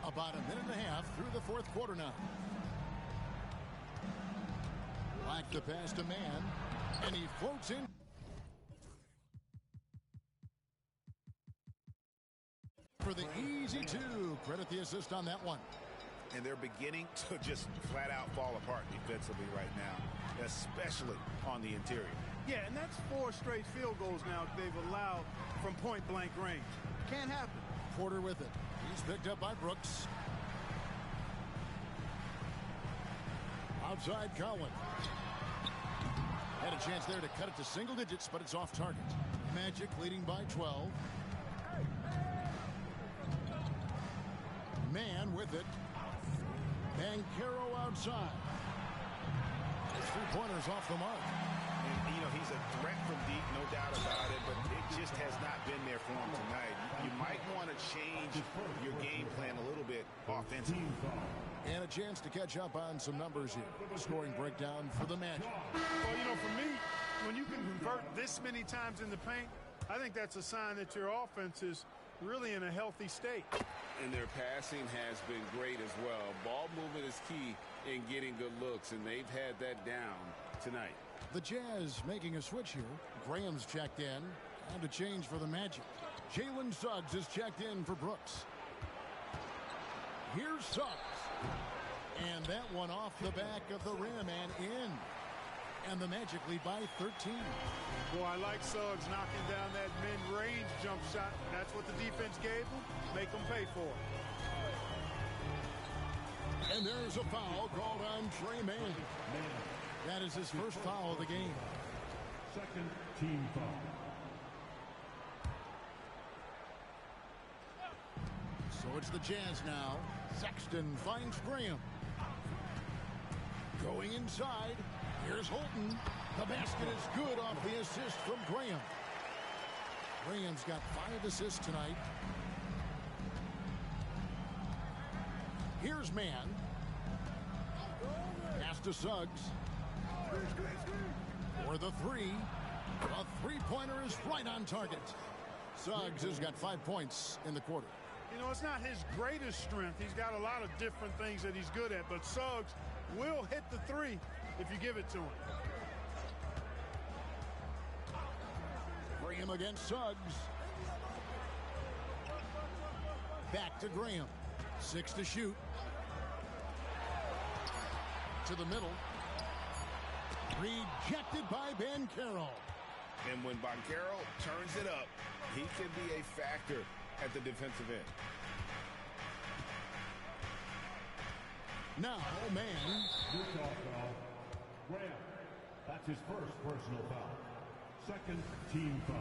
About a minute and a half through the fourth quarter now. Black the pass to Man. And he floats in. For the easy 2. Credit the assist on that one. And they're beginning to just flat out fall apart defensively right now, especially on the interior. Yeah, and that's 4 straight field goals now they've allowed from point-blank range. Can't happen. Porter with it. He's picked up by Brooks. Outside Collins. Had a chance there to cut it to single digits, but it's off target. Magic leading by 12. Man with it. Banchero outside. His 3-pointers off the mark. And, you know, he's a threat from deep, no doubt about it, but it just has not been there for him tonight. You might want to change your game plan a little bit offensively. And a chance to catch up on some numbers here. Scoring breakdown for the Magic. Well, you know, for me, when you can convert this many times in the paint, I think that's a sign that your offense is really in a healthy state. And their passing has been great as well. Ball movement is key in getting good looks, and they've had that down tonight. The Jazz making a switch here. Graham's checked in. And a change for the Magic. Jalen Suggs is checked in for Brooks. Here's Suggs. And that one off the back of the rim and in. And the Magic lead by 13. Boy, I like Suggs knocking down that mid-range jump shot. That's what the defense gave him. Make them pay for it. And there's a foul called on Tre Mann. That is his first foul of the game. Second team foul. So it's the Jazz now. Sexton finds Graham. Going inside. Here's Holton. The basket is good off the assist from Graham. Graham's got 5 assists tonight. Here's Mann. Pass to Suggs. For the three. A three-pointer is right on target. Suggs has got 5 points in the quarter. You know, it's not his greatest strength. He's got a lot of different things that he's good at, but Suggs will hit the three if you give it to him. Graham against Suggs. Back to Graham. 6 to shoot. To the middle. Rejected by Banchero. And when Banchero turns it up, he can be a factor at the defensive end. Now, Mann. Good call, foul. Graham. That's his first personal foul. Second team foul.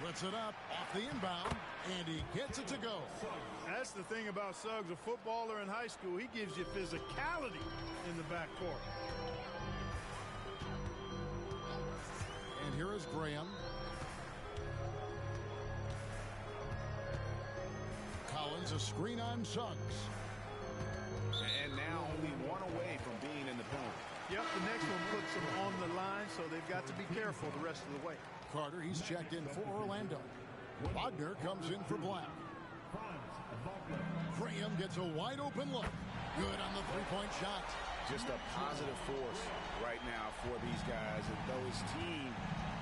Puts it up off the inbound, and he gets it to go. That's the thing about Suggs, a footballer in high school. He gives you physicality in the backcourt. And here is Graham. Collins, a screen on Suggs. And now only one away from being in the penalty. Yep, the next one puts them on the line, so they've got to be careful the rest of the way. Carter, he's checked in for Orlando. Wagner comes in for Black. Graham gets a wide open look. Good on the three-point shot. Just a positive force right now for these guys. And though his team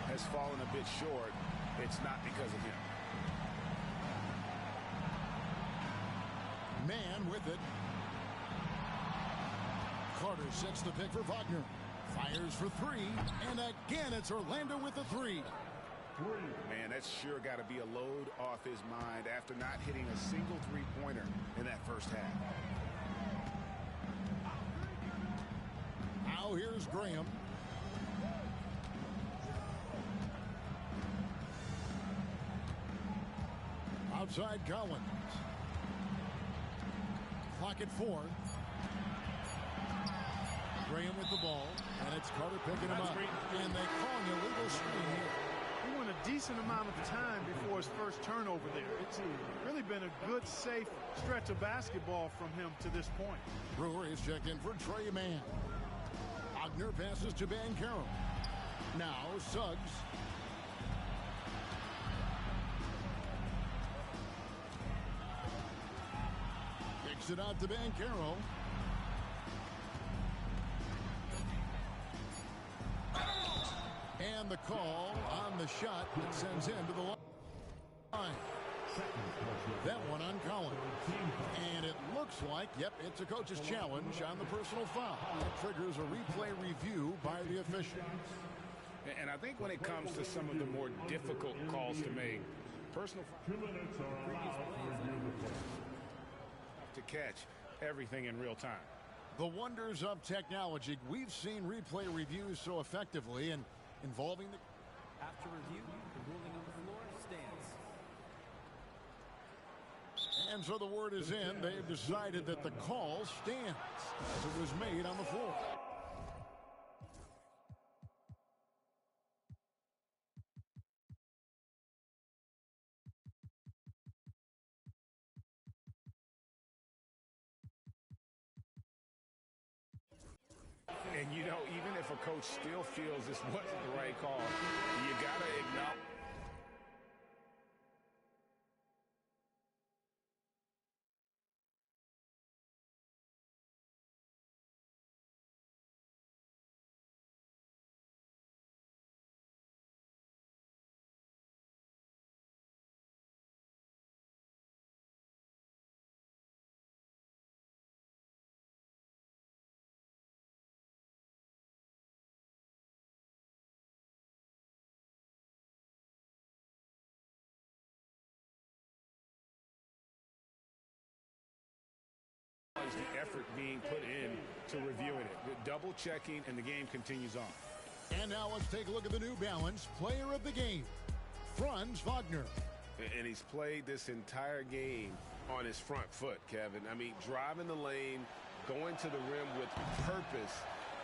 has fallen a bit short, it's not because of him. Mann with it. Carter sets the pick for Wagner. Fires for three. And again, it's Orlando with the three. Man, that's sure got to be a load off his mind after not hitting a single three-pointer in that first half. Now here's Graham. Outside Collins. Clock at 4. Graham with the ball, and it's Carter picking him up. And they call an illegal screen here. He went a decent amount of time before his first turnover there. It's really been a good, safe stretch of basketball from him to this point. Brewer is checked in for Tre Mann. Wagner passes to Banchero. Now Suggs. Kicks it out to Banchero. And the call on the shot that sends him to the line. That one on Collins. And it looks like, yep, it's a coach's challenge on the personal foul. That triggers a replay review by the official. And I think when it comes to some of the more difficult calls to make, personal 2 minutes are allowed to review the play. to catch everything in real time. The wonders of technology. We've seen replay reviews so effectively and involving the... After review, the ruling on the floor stands. And so the word is in. They've decided that the call stands as it was made on the floor. And, you know, even if a coach still feels this wasn't the right call, you got to acknowledge is the effort being put in to reviewing it. Double checking, and the game continues on. And now let's take a look at the New Balance player of the game, Franz Wagner. And he's played this entire game on his front foot, Kevin. I mean, driving the lane, going to the rim with purpose,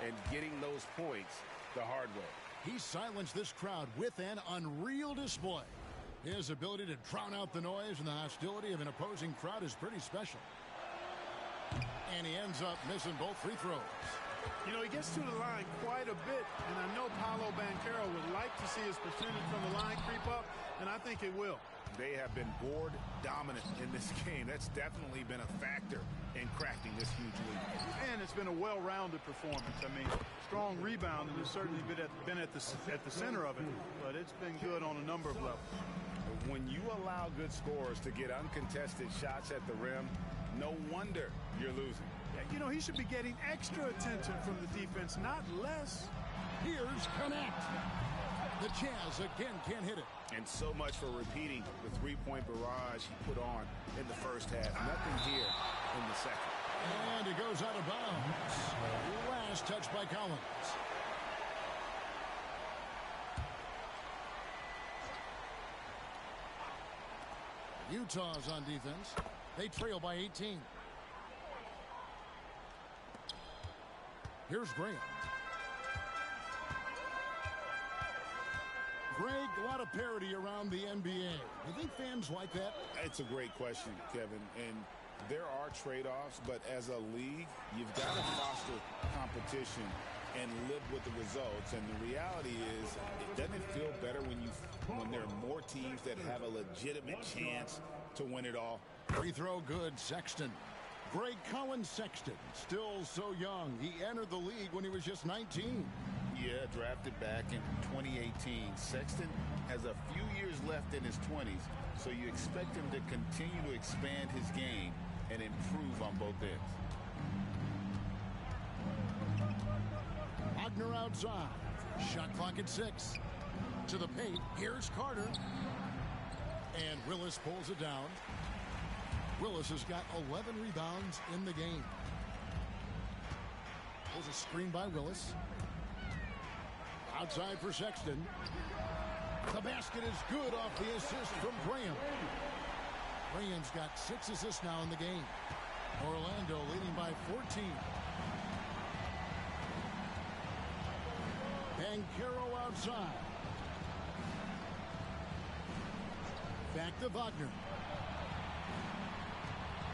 and getting those points the hard way. He silenced this crowd with an unreal display. His ability to drown out the noise and the hostility of an opposing crowd is pretty special. And he ends up missing both free throws. You know, he gets to the line quite a bit, and I know Paolo Banchero would like to see his percentage from the line creep up, and I think it will. They have been board dominant in this game. That's definitely been a factor in crafting this huge lead. And it's been a well-rounded performance. I mean, strong rebounding has certainly been at the center of it, but it's been good on a number of levels. When you allow good scorers to get uncontested shots at the rim, no wonder you're losing. You know, he should be getting extra attention from the defense, not less. Here's Connect. The Jazz again can't hit it. And so much for repeating the three-point barrage he put on in the first half. Nothing here in the second. And it goes out of bounds. Last touch by Collins. Utah's on defense. They trail by 18. Here's Graham. Greg, a lot of parity around the NBA. You think fans like that? It's a great question, Kevin. And there are trade-offs, but as a league, you've got to foster competition and live with the results. And the reality is, it doesn't feel better when there are more teams that have a legitimate chance to win it all. Free throw good, Sexton. Greg Collins Sexton, still so young. He entered the league when he was just 19. Yeah, drafted back in 2018. Sexton has a few years left in his 20s, so you expect him to continue to expand his game and improve on both ends. Wagner outside. Shot clock at 6. To the paint. Here's Carter. And Willis pulls it down. Willis has got 11 rebounds in the game. There's a screen by Willis. Outside for Sexton. The basket is good off the assist from Graham. Graham's got 6 assists now in the game. Orlando leading by 14. Banchero outside. Back to Wagner.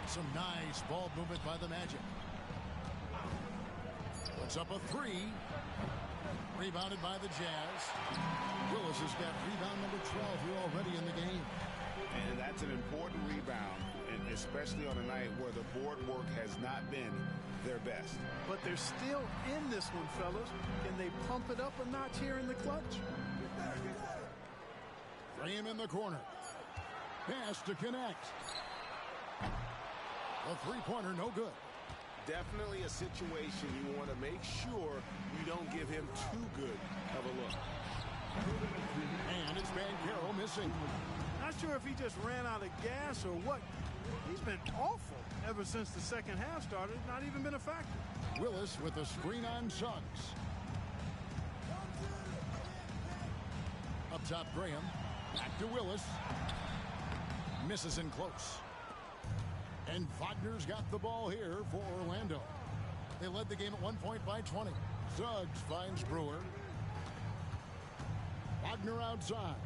Some nice ball movement by the Magic. Puts up a 3. Rebounded by the Jazz. Willis has got rebound number 12 here already in the game. And that's an important rebound, and especially on a night where the board work has not been their best. But they're still in this one, fellas. Can they pump it up a notch here in the clutch? Graham in the corner. Pass to Connect. A three-pointer, no good. Definitely a situation you want to make sure you don't give him too good of a look. And it's Banchero missing. Not sure if he just ran out of gas or what. He's been awful ever since the second half started. Not even been a factor. Willis with a screen on Suggs. Up top, Graham. Back to Willis. Misses in close. And Wagner's got the ball here for Orlando. They led the game at 1 point by 20. Suggs finds Brewer. Wagner outside.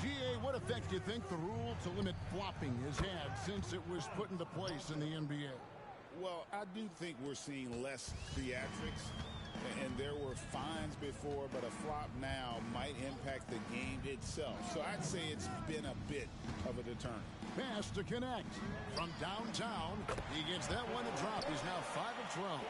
GA, what effect do you think the rule to limit flopping has had since it was put into place in the NBA? Well, I do think we're seeing less theatrics. And there were fines before, but a flop now might impact the game itself. So I'd say it's been a bit of a deterrent. Pass to Connect. From downtown, he gets that one to drop. He's now 5 of 12.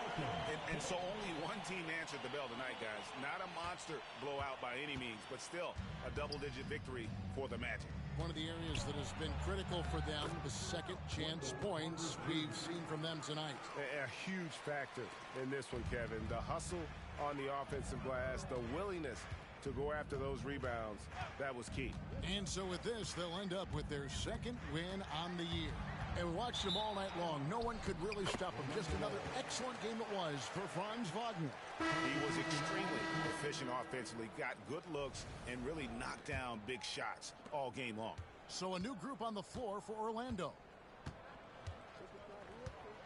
And so only one team answered the bell tonight, guys. Not a monster blowout by any means, but still a double-digit victory for the Magic. One of the areas that has been critical for them, the second chance points we've seen from them tonight. A huge factor in this one, Kevin. The hustle on the offensive glass, the willingness to go after those rebounds. That was key. And so with this, they'll end up with their second win on the year. And we watched them all night long. No one could really stop them. Just another excellent game it was for Franz Wagner. He was extremely efficient offensively, got good looks, and really knocked down big shots all game long. So a new group on the floor for Orlando.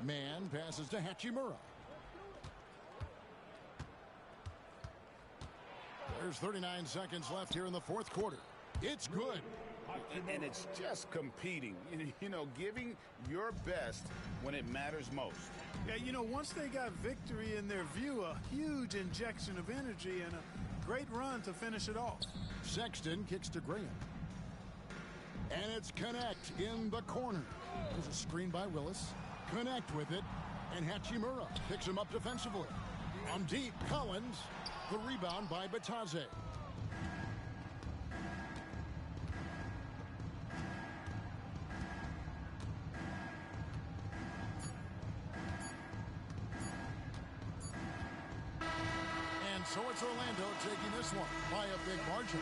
Man passes to Hachimura. There's 39 seconds left here in the fourth quarter. It's good. And it's just competing, you know, giving your best when it matters most. Yeah, you know, once they got victory in their view, a huge injection of energy and a great run to finish it off. Sexton kicks to Graham. And it's Connect in the corner. There's a screen by Willis. Connect with it. And Hachimura picks him up defensively. On deep, Collins. The rebound by Bataze. So it's Orlando taking this one by a big margin.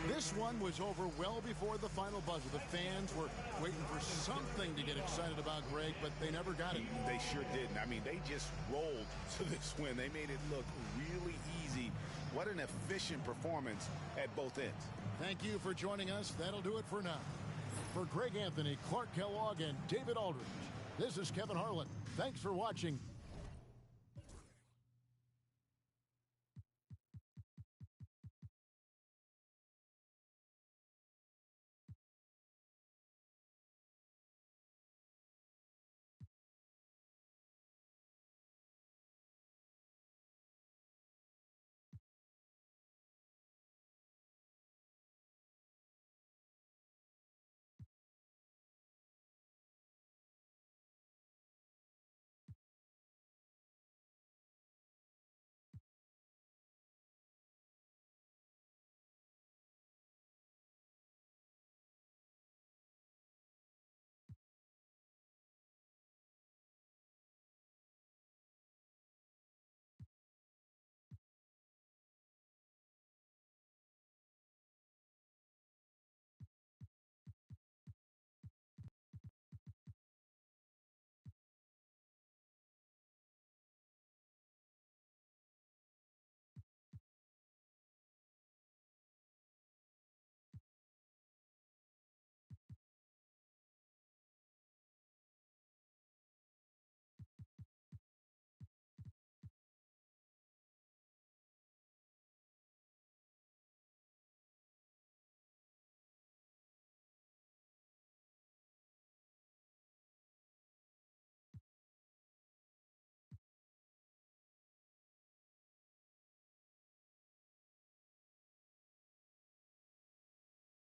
This one was over well before the final buzzer. The fans were waiting for something to get excited about, Greg, but they never got it. They sure didn't. I mean, they just rolled to this win. They made it look really easy. What an efficient performance at both ends. Thank you for joining us. That'll do it for now. For Greg Anthony, Clark Kellogg, and David Aldridge, this is Kevin Harlan. Thanks for watching